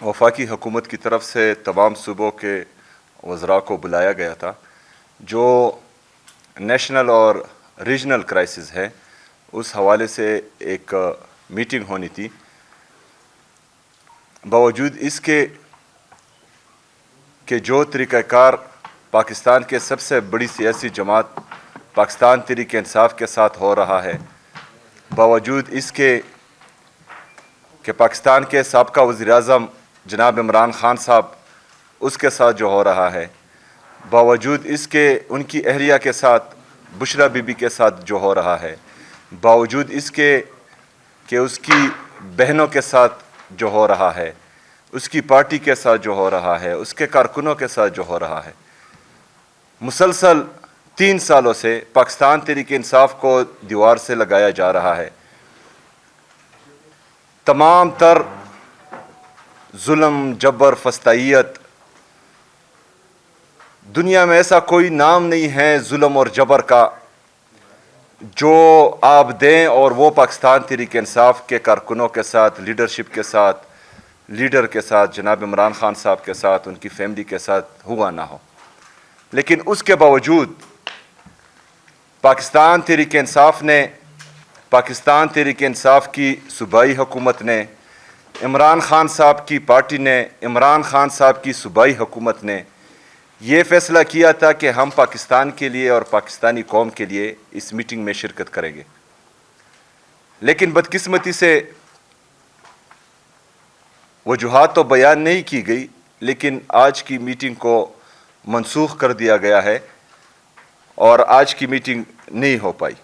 वफाकी हुकूमत की तरफ से तमाम सूबों के वज़रा को बुलाया गया था। जो नेशनल और रीजनल क्राइसिस है उस हवाले से एक मीटिंग होनी थी। बावजूद इसके कि जो तरीक़ाकार पाकिस्तान के सबसे बड़ी सियासी जमात पाकिस्तान तहरीक इंसाफ के साथ हो रहा है, बावजूद इसके कि पाकिस्तान के साबका वज़ीर-ए-आज़म जनाब इमरान खान साहब उसके साथ जो हो रहा है, बावजूद इसके उनकी अहलिया के साथ बुशरा बीबी के साथ जो हो रहा है, बावजूद इसके कि उसकी बहनों के साथ जो हो रहा है, उसकी पार्टी के साथ जो हो रहा है, उसके कारकुनों के साथ जो हो रहा है, मुसलसल 3 सालों से पाकिस्तान तहरीक इंसाफ को दीवार से लगाया जा रहा है। तमाम तर जुल्म, जबर, फस्तायत, दुनिया में ऐसा कोई नाम नहीं है जुल्म और जबर का जो आप दें और वो पाकिस्तान तहरीक इंसाफ के कारकुनों के साथ, लीडरशिप के साथ, लीडर के साथ, जनाब इमरान खान साहब के साथ, उनकी फैमिली के साथ हुआ ना हो। लेकिन उसके बावजूद पाकिस्तान तहरीक इंसाफ ने, पाकिस्तान तहरीक इंसाफ की सूबाई हुकूमत ने, इमरान खान साहब की पार्टी ने, इमरान खान साहब की सूबाई हुकूमत ने ये फ़ैसला किया था कि हम पाकिस्तान के लिए और पाकिस्तानी कौम के लिए इस मीटिंग में शिरकत करेंगे। लेकिन बदकिस्मती से वजूहात तो बयान नहीं की गई, लेकिन आज की मीटिंग को मनसूख कर दिया गया है और आज की मीटिंग नहीं हो पाई।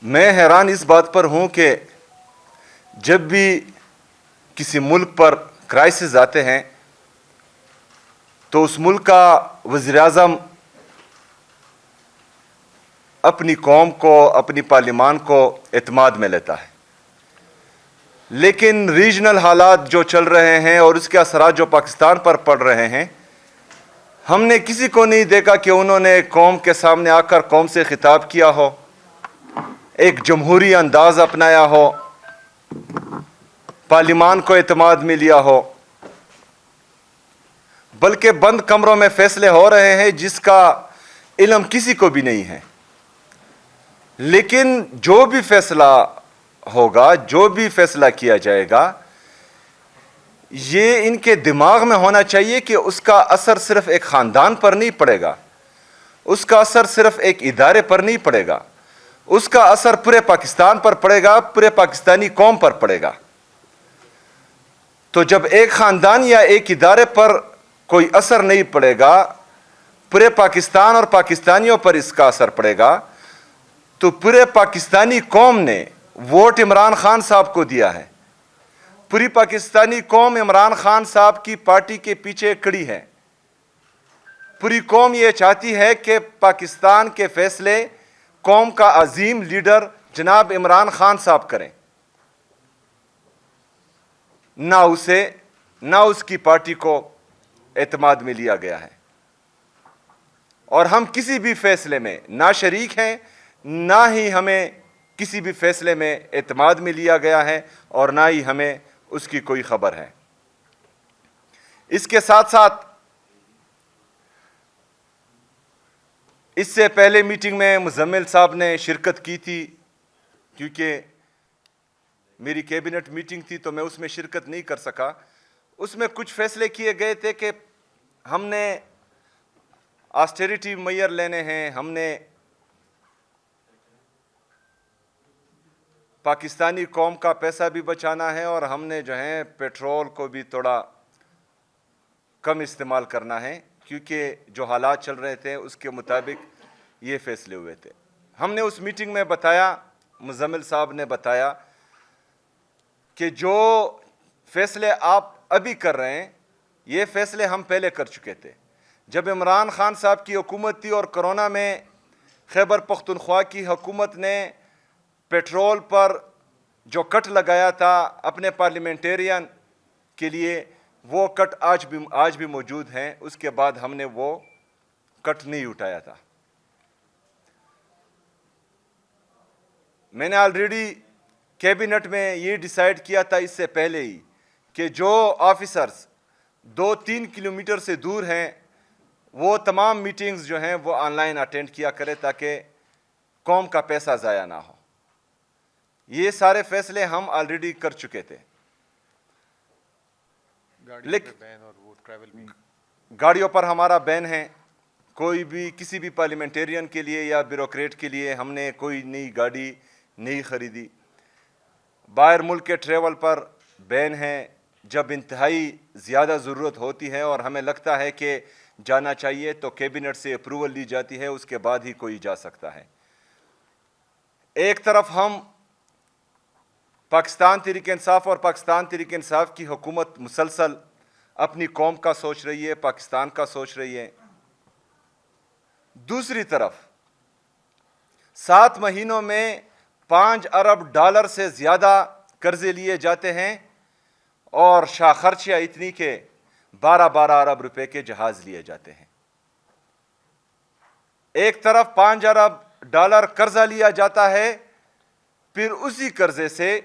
मैं हैरान इस बात पर हूं कि जब भी किसी मुल्क पर क्राइसिस आते हैं तो उस मुल्क का वज़ीर-ए-आज़म अपनी कौम को, अपनी पार्लिमान को एतमाद में लेता है। लेकिन रीजनल हालात जो चल रहे हैं और उसके असरात जो पाकिस्तान पर पड़ रहे हैं, हमने किसी को नहीं देखा कि उन्होंने कौम के सामने आकर कौम से खिताब किया हो, एक जमहूरी अंदाज अपनाया हो, पार्लिमान को एतमाद में लिया हो, बल्कि बंद कमरों में फैसले हो रहे हैं जिसका इल्म किसी को भी नहीं है। लेकिन जो भी फैसला होगा, जो भी फैसला किया जाएगा, ये इनके दिमाग में होना चाहिए कि उसका असर सिर्फ एक ख़ानदान पर नहीं पड़ेगा, उसका असर सिर्फ एक इदारे पर नहीं पड़ेगा, उसका असर पूरे पाकिस्तान पर पड़ेगा, पूरे पाकिस्तानी कौम पर पड़ेगा। तो जब एक ख़ानदान या एक इदारे पर कोई असर नहीं पड़ेगा, पूरे पाकिस्तान और पाकिस्तानियों पर इसका असर पड़ेगा, तो पूरे पाकिस्तानी कौम ने वोट इमरान खान साहब को दिया है। पूरी पाकिस्तानी कौम इमरान खान साहब की पार्टी के पीछे खड़ी है। पूरी कौम ये चाहती है कि पाकिस्तान के फैसले कौम का अजीम लीडर जनाब इमरान खान साहब करें, ना उसे, ना उसकी पार्टी को एतमाद में लिया गया है। और हम किसी भी फैसले में ना शरीक हैं, ना ही हमें किसी भी फैसले में एतमाद में लिया गया है और ना ही हमें उसकी कोई खबर है। इसके साथ साथ इससे पहले मीटिंग में मुज़म्मिल साहब ने शिरकत की थी, क्योंकि मेरी कैबिनेट मीटिंग थी तो मैं उसमें शिरकत नहीं कर सका। उसमें कुछ फैसले किए गए थे कि हमने ऑस्टेरिटी मेजर लेने हैं, हमने पाकिस्तानी कौम का पैसा भी बचाना है और हमने जो है पेट्रोल को भी थोड़ा कम इस्तेमाल करना है, क्योंकि जो हालात चल रहे थे उसके मुताबिक ये फैसले हुए थे। हमने उस मीटिंग में बताया, मुज़म्मिल साहब ने बताया कि जो फैसले आप अभी कर रहे हैं ये फैसले हम पहले कर चुके थे। जब इमरान खान साहब की हुकूमत थी और कोरोना में खैबर पख्तूनख्वा की हुकूमत ने पेट्रोल पर जो कट लगाया था अपने पार्लियामेंटेरियन के लिए, वो कट आज भी मौजूद हैं। उसके बाद हमने वो कट नहीं उठाया था। मैंने ऑलरेडी کیبنٹ میں یہ ڈیسائیڈ کیا تھا اس سے پہلے ہی کہ جو آفیسرز 2-3 کلومیٹر سے دور ہیں وہ تمام میٹنگز جو ہیں وہ آن لائن اٹینڈ کیا کرے تاکہ قوم کا پیسہ ضائع نہ ہو. یہ سارے فیصلے ہم آلریڈی کر چکے تھے. گاڑیوں پر ہمارا بین ہے. کوئی بھی کسی بھی پارلیمنٹیرین کے لیے یا بیوروکریٹ کے لیے ہم نے کوئی نئی گاڑی نہیں خریدی. باہر ملک کے ٹریول پر بین ہے. جب انتہائی زیادہ ضرورت ہوتی ہے اور ہمیں لگتا ہے کہ جانا چاہیے تو کیبنٹ سے اپروول لی جاتی ہے, اس کے بعد ہی کوئی جا سکتا ہے. ایک طرف ہم پاکستان تحریک انصاف اور پاکستان تحریک انصاف کی حکومت مسلسل اپنی قوم کا سوچ رہی ہے, پاکستان کا سوچ رہی ہے. دوسری طرف 7 مہینوں میں $5 ارب سے زیادہ قرضے لیے جاتے ہیں اور شاہ خرچیاں اتنی کہ 12 ارب روپے کے جہاز لیے جاتے ہیں. ایک طرف $5 ارب قرضہ لیا جاتا ہے, پھر اسی قرضے سے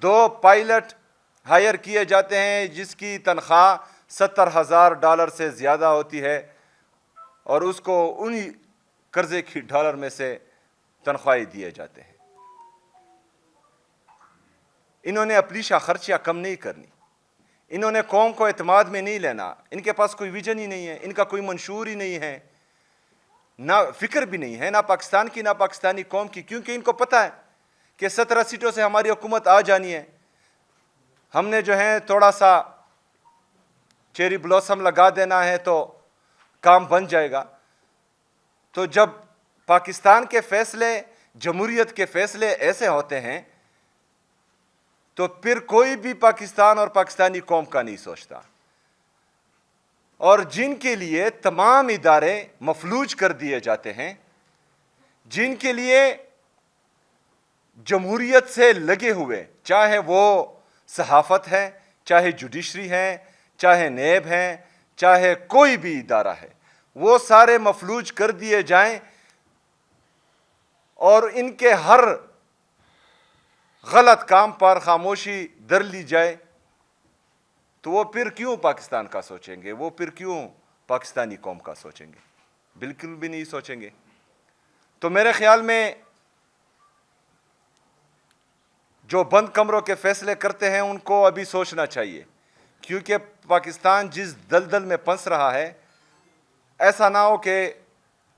2 پائلٹ ہائر کیے جاتے ہیں جس کی تنخواہ $70,000 سے زیادہ ہوتی ہے اور اس کو انہی قرضے کی ڈالر میں سے تنخواہیں دیے جاتے ہیں. انہوں نے اپنی شاہ خرچیاں کم نہیں کرنی. انہوں نے قوم کو اعتماد میں نہیں لینا. ان کے پاس کوئی ویژن ہی نہیں ہے, ان کا کوئی منشور ہی نہیں ہے, نہ فکر بھی نہیں ہے, نہ پاکستان کی نہ پاکستانی قوم کی, کیونکہ ان کو پتہ ہے کہ 17 سیٹوں سے ہماری حکومت آ جانی ہے. ہم نے جو ہے تھوڑا سا چیری بلوسم لگا دینا ہے تو کام بن جائے گا. تو جب پاکستان کے فیصلے, جمہوریت کے فیصلے ایسے ہوتے ہیں تو پھر کوئی بھی پاکستان اور پاکستانی قوم کا نہیں سوچتا. اور جن کے لیے تمام ادارے مفلوج کر دیے جاتے ہیں, جن کے لیے جمہوریت سے لگے ہوئے, چاہے وہ صحافت ہے, چاہے جوڈیشری ہے, چاہے نیب ہے, چاہے کوئی بھی ادارہ ہے, وہ سارے مفلوج کر دیے جائیں اور ان کے ہر غلط کام پر خاموشی در لی جائے, تو وہ پھر کیوں پاکستان کا سوچیں گے؟ وہ پھر کیوں پاکستانی قوم کا سوچیں گے؟ بالکل بھی نہیں سوچیں گے. تو میرے خیال میں جو بند کمروں کے فیصلے کرتے ہیں ان کو ابھی سوچنا چاہیے, کیونکہ پاکستان جس دلدل میں پھنس رہا ہے, ایسا نہ ہو کہ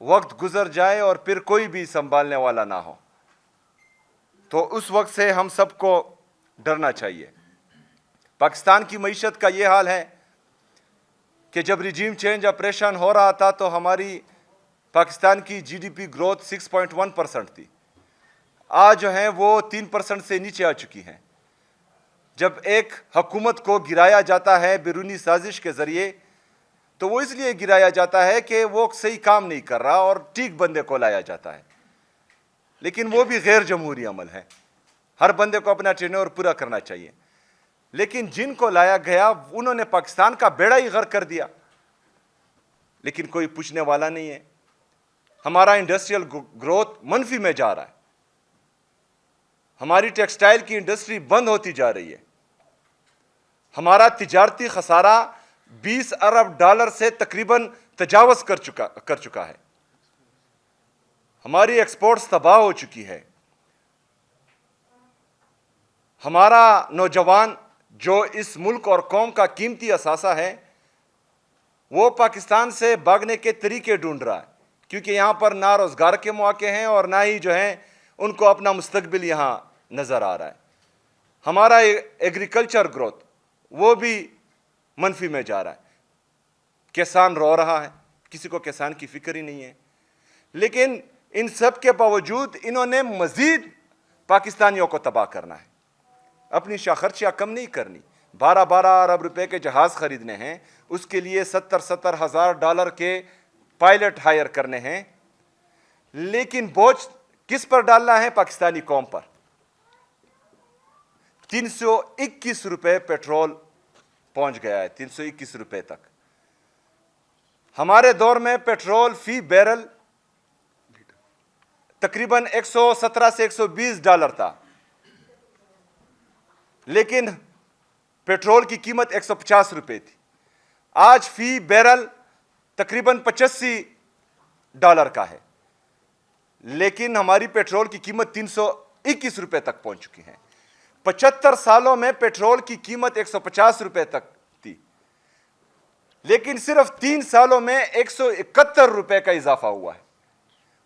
وقت گزر جائے اور پھر کوئی بھی سنبھالنے والا نہ ہو. تو اس وقت سے ہم سب کو ڈرنا چاہیے. پاکستان کی معیشت کا یہ حال ہے کہ جب ریجیم چینج آپریشن ہو رہا تھا تو ہماری پاکستان کی جی ڈی پی گروتھ 6.1% تھی. آج جو ہے وہ 3% سے نیچے آ چکی ہیں. جب ایک حکومت کو گرایا جاتا ہے بیرونی سازش کے ذریعے تو وہ اس لیے گرایا جاتا ہے کہ وہ صحیح کام نہیں کر رہا اور ٹھیک بندے کو لایا جاتا ہے, لیکن وہ بھی غیر جمہوری عمل ہے. ہر بندے کو اپنا ٹینور پورا کرنا چاہیے, لیکن جن کو لایا گیا انہوں نے پاکستان کا بیڑا ہی غرق کر دیا, لیکن کوئی پوچھنے والا نہیں ہے. ہمارا انڈسٹریل گروتھ منفی میں جا رہا ہے, ہماری ٹیکسٹائل کی انڈسٹری بند ہوتی جا رہی ہے, ہمارا تجارتی خسارہ $20 ارب سے تقریباً تجاوز کر چکا ہے, ہماری ایکسپورٹس تباہ ہو چکی ہے. ہمارا نوجوان جو اس ملک اور قوم کا قیمتی اثاثہ ہے وہ پاکستان سے بھاگنے کے طریقے ڈھونڈ رہا ہے, کیونکہ یہاں پر نہ روزگار کے مواقع ہیں اور نہ ہی جو ہیں ان کو اپنا مستقبل یہاں نظر آ رہا ہے. ہمارا ایگریکلچر گروتھ وہ بھی منفی میں جا رہا ہے. کسان رو رہا ہے, کسی کو کسان کی فکر ہی نہیں ہے, لیکن ان سب کے باوجود انہوں نے مزید پاکستانیوں کو تباہ کرنا ہے. اپنی شاہ خرچیاں کم نہیں کرنی. 12 ارب روپے کے جہاز خریدنے ہیں, اس کے لیے $70,000 کے پائلٹ ہائر کرنے ہیں, لیکن بوجھ کس پر ڈالنا ہے؟ پاکستانی قوم پر. 321 روپے پیٹرول پہنچ گیا ہے, 321 روپے تک. ہمارے دور میں پیٹرول فی بیرل تقریباً $117 سے $120 تھا. لیکن पेट्रोल की कीमत 150 रुपये थी, आज फी बैरल तकरीबन $85 का है, लेकिन हमारी पेट्रोल की कीमत 321 रुपये तक पहुंच चुकी है। 75 सालों में पेट्रोल की कीमत 150 रुपये तक थी, लेकिन सिर्फ 3 सालों में 171 रुपये का इजाफा हुआ है।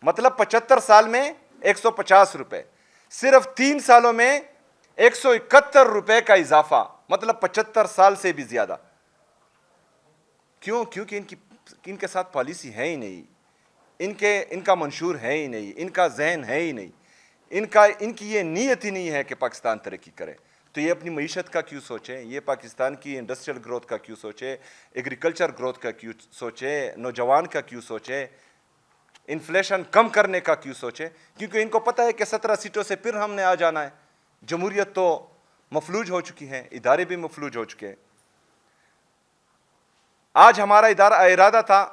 मतलब 75 साल में 150 रुपये, सिर्फ 3 सालों में 171 रुपये का इजाफा, मतलब 75 साल से भी ज्यादा। क्यों? क्योंकि इनके साथ पॉलिसी है ही नहीं, इनका मंशूर है ही नहीं, इनका जहन है ही नहीं, इनकी ये नीयत ही नहीं है कि पाकिस्तान तरक्की करे। तो ये अपनी मईशत का क्यों सोचे, ये पाकिस्तान की इंडस्ट्रियल ग्रोथ का क्यों सोचे, एग्रीकल्चर ग्रोथ का क्यों सोचे, नौजवान का क्यों सोचे, इन्फ्लेशन कम करने का क्यों सोचे? क्योंकि इनको पता है कि 17 सीटों से फिर हमने आ जाना है। जमहूरियत तो मफलूज हो चुकी है, इदारे भी मफलूज हो चुके हैं। आज हमारा इरादा था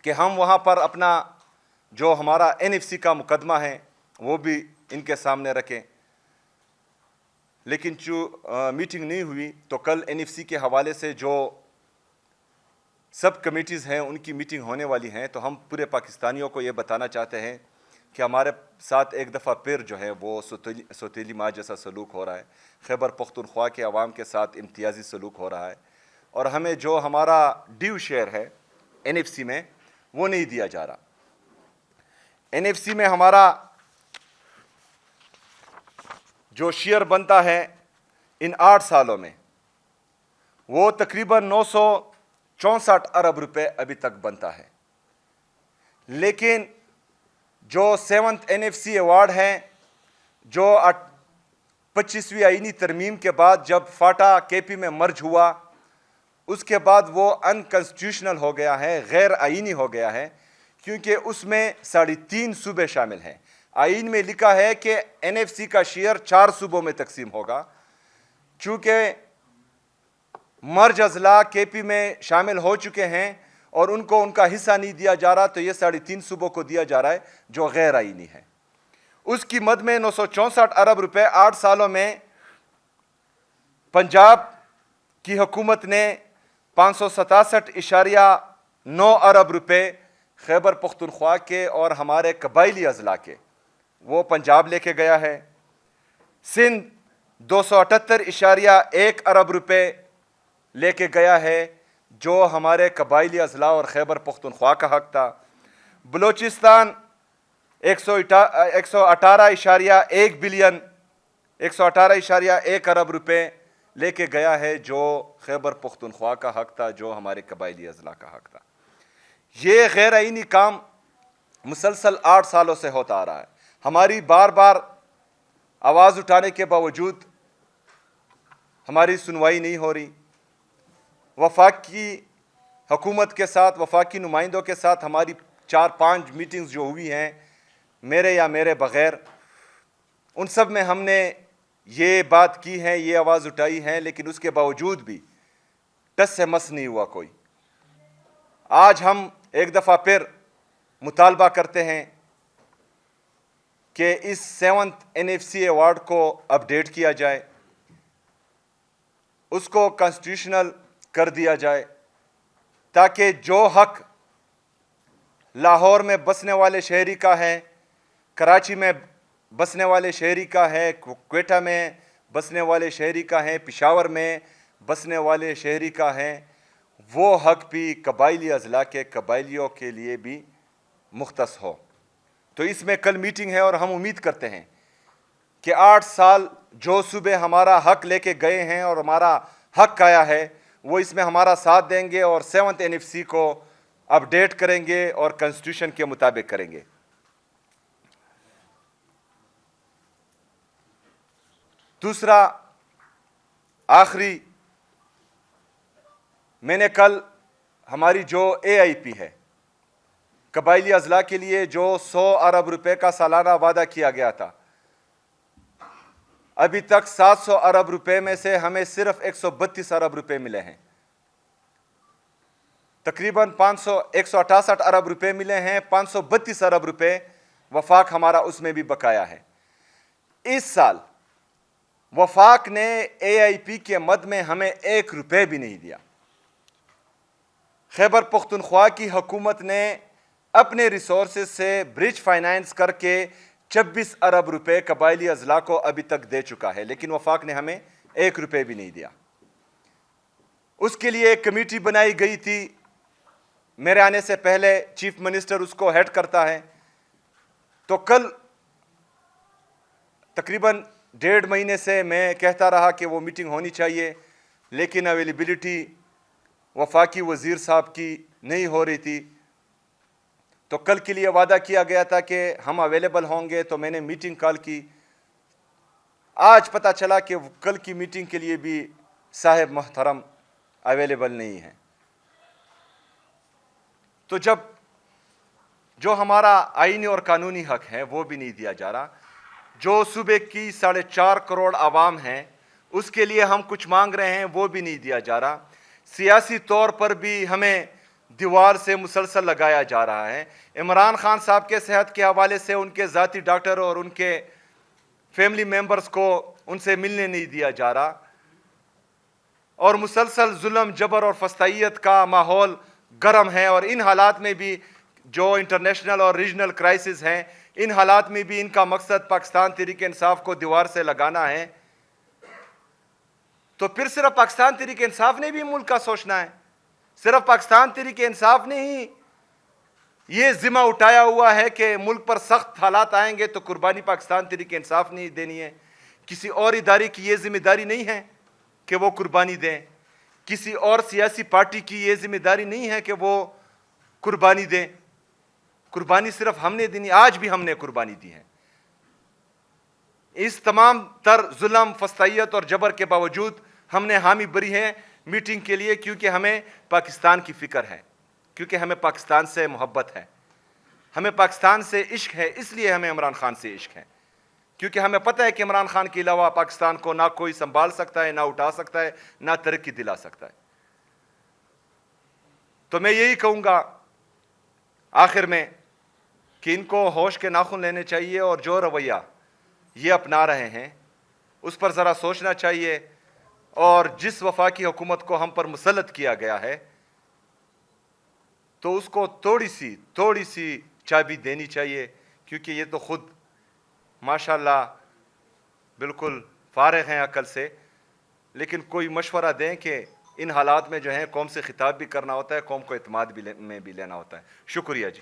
कि हम वहाँ पर अपना जो हमारा NFC का मुकदमा है वो भी इनके सामने रखें, लेकिन जो मीटिंग नहीं हुई तो कल NFC के हवाले से जो सब कमेटीज़ हैं उनकी मीटिंग होने वाली हैं। तो हम पूरे पाकिस्तानियों को ये बताना चाहते हैं कि हमारे साथ एक दफ़ा फिर जो है वो सौतेली माँ जैसा सलूक हो रहा है, खैबर पख्तूनख्वा के अवाम के साथ इम्तियाजी सलूक हो रहा है, और हमें जो हमारा ड्यू शेयर है NFC में वो नहीं दिया जा रहा। NFC में हमारा जो शेयर बनता है इन 8 सालों में वो तकरीबन 964 अरब रुपए अभी तक बनता है, लेकिन जो 7th NFC अवार्ड है जो 25वीं आईनी तरमीम के बाद जब फाटा KP में मर्ज हुआ उसके बाद वो अनकॉन्स्टिट्यूशनल हो गया है, गैर आईनी हो गया है, क्योंकि उसमें 3.5 सूबे शामिल हैं। आईन में लिखा है कि NFC का शेयर 4 सूबों में तकसीम होगा, चूँकि मर्ज अजला KP में शामिल हो चुके हैं और उनको उनका हिस्सा नहीं दिया जा रहा, तो ये 3.5 सूबों को दिया जा रहा है जो गैर आईनी है। उसकी मद में 964 अरब रुपए 8 सालों में पंजाब की हुकूमत ने 567.9 अरब रुपए खैबर पख्तूनख्वा के और हमारे कबायली अजला के वो पंजाब लेके गया है। सिंध 278.1 अरब रुपए लेके गया है जो हमारे कबायली अजला और खैबर पख्तूनख्वा का हक था। बलूचिस्तान 118.1 बिलियन 118.1 अरब रुपए लेके गया है जो खैबर पख्तूनख्वा का हक था, जो हमारे कबायली अजला का हक था। ये गैर आईनी काम मुसलसल 8 सालों से होता आ रहा है। हमारी बार बार आवाज़ उठाने के बावजूद हमारी सुनवाई नहीं हो रही। वफाकी हुकूमत के साथ, वफाकी नुमाइंदों के साथ हमारी 4-5 मीटिंग्स जो हुई हैं मेरे या मेरे बग़ैर, उन सब में हमने ये बात की है, ये आवाज़ उठाई है, लेकिन उसके बावजूद भी टस से मस नहीं हुआ कोई। आज हम एक दफ़ा फिर मुतालबा करते हैं कि इस 7th NFC अवार्ड को अपडेट किया जाए, उसको कॉन्स्टिट्यूशनल कर दिया जाए, ताकि जो हक लाहौर में बसने वाले शहरी का है, कराची में बसने वाले शहरी का है, क्वेटा में बसने वाले शहरी का है, पेशावर में बसने वाले शहरी का है, वो हक भी कबायली अजला के कबायलियों के लिए भी मुख्तस हो। तो इसमें कल मीटिंग है और हम उम्मीद करते हैं कि 8 साल जो सूबे हमारा हक लेके गए हैं और हमारा हक आया है वो इसमें हमारा साथ देंगे और 7th NFC को अपडेट करेंगे और कॉन्स्टिट्यूशन के मुताबिक करेंगे। दूसरा आखिरी, मैंने कल हमारी जो AIP है कबायली अजला के लिए जो 100 अरब रुपए का सालाना वादा किया गया था, अभी तक 700 अरब रुपए में से हमें सिर्फ 132 अरब रुपए मिले हैं। तकरीबन 168 अरब रुपए मिले हैं, 532 अरब रुपए वफाक हमारा उसमें भी बकाया है। इस साल وفاق نے AIP کے مد میں ہمیں 1 روپے بھی نہیں دیا. خیبر پختونخوا کی حکومت نے اپنے ریسورسز سے برج فائنانس کر کے 26 ارب روپے قبائلی اضلاع کو ابھی تک دے چکا ہے, لیکن وفاق نے ہمیں 1 روپے بھی نہیں دیا. اس کے لیے ایک کمیٹی بنائی گئی تھی, میرے آنے سے پہلے چیف منسٹر اس کو ہیڈ کرتا ہے. تو کل تقریباً 1.5 مہینے سے میں کہتا رہا کہ وہ میٹنگ ہونی چاہیے, لیکن اویلیبلٹی وفاقی وزیر صاحب کی نہیں ہو رہی تھی. تو کل کے لیے وعدہ کیا گیا تھا کہ ہم اویلیبل ہوں گے, تو میں نے میٹنگ کال کی. آج پتہ چلا کہ کل کی میٹنگ کے لیے بھی صاحب محترم اویلیبل نہیں ہیں. تو جب جو ہمارا آئینی اور قانونی حق ہے وہ بھی نہیں دیا جا رہا, جو صوبے کی 4.5 کروڑ عوام ہیں اس کے لیے ہم کچھ مانگ رہے ہیں وہ بھی نہیں دیا جا رہا, سیاسی طور پر بھی ہمیں دیوار سے مسلسل لگایا جا رہا ہے. عمران خان صاحب کے صحت کے حوالے سے ان کے ذاتی ڈاکٹر اور ان کے فیملی ممبرز کو ان سے ملنے نہیں دیا جا رہا, اور مسلسل ظلم, جبر اور فسطائیت کا ماحول گرم ہے. اور ان حالات میں بھی جو انٹرنیشنل اور ریجنل کرائسس ہیں, ان حالات میں بھی ان کا مقصد پاکستان تحریک انصاف کو دیوار سے لگانا ہے. تو پھر صرف پاکستان تحریک انصاف نے بھی ملک کا سوچنا ہے, صرف پاکستان تحریک انصاف نے ہی یہ ذمہ اٹھایا ہوا ہے کہ ملک پر سخت حالات آئیں گے تو قربانی پاکستان تحریک انصاف نے ہی دینی ہے. کسی اور ادارے کی یہ ذمہ داری نہیں ہے کہ وہ قربانی دیں, کسی اور سیاسی پارٹی کی یہ ذمہ داری نہیں ہے کہ وہ قربانی دیں. قربانی صرف ہم نے دینی, آج بھی ہم نے قربانی دی ہے. اس تمام تر ظلم, فسطائیت اور جبر کے باوجود ہم نے حامی بری ہیں میٹنگ کے لیے, کیونکہ ہمیں پاکستان کی فکر ہے, کیونکہ ہمیں پاکستان سے محبت ہے, ہمیں پاکستان سے عشق ہے. اس لیے ہمیں عمران خان سے عشق ہے, کیونکہ ہمیں پتہ ہے کہ عمران خان کے علاوہ پاکستان کو نہ کوئی سنبھال سکتا ہے, نہ اٹھا سکتا ہے, نہ ترقی دلا سکتا ہے. تو میں یہی کہوں گا آخر میں کہ ان کو ہوش کے ناخن لینے چاہیے, اور جو رویہ یہ اپنا رہے ہیں اس پر ذرا سوچنا چاہیے. اور جس وفاقی حکومت کو ہم پر مسلط کیا گیا ہے تو اس کو تھوڑی سی چابی دینی چاہیے, کیونکہ یہ تو خود ماشاءاللہ بالکل فارغ ہیں عقل سے, لیکن کوئی مشورہ دیں کہ ان حالات میں جو ہیں قوم سے خطاب بھی کرنا ہوتا ہے, قوم کو اعتماد بھی میں بھی لینا ہوتا ہے. شکریہ جی.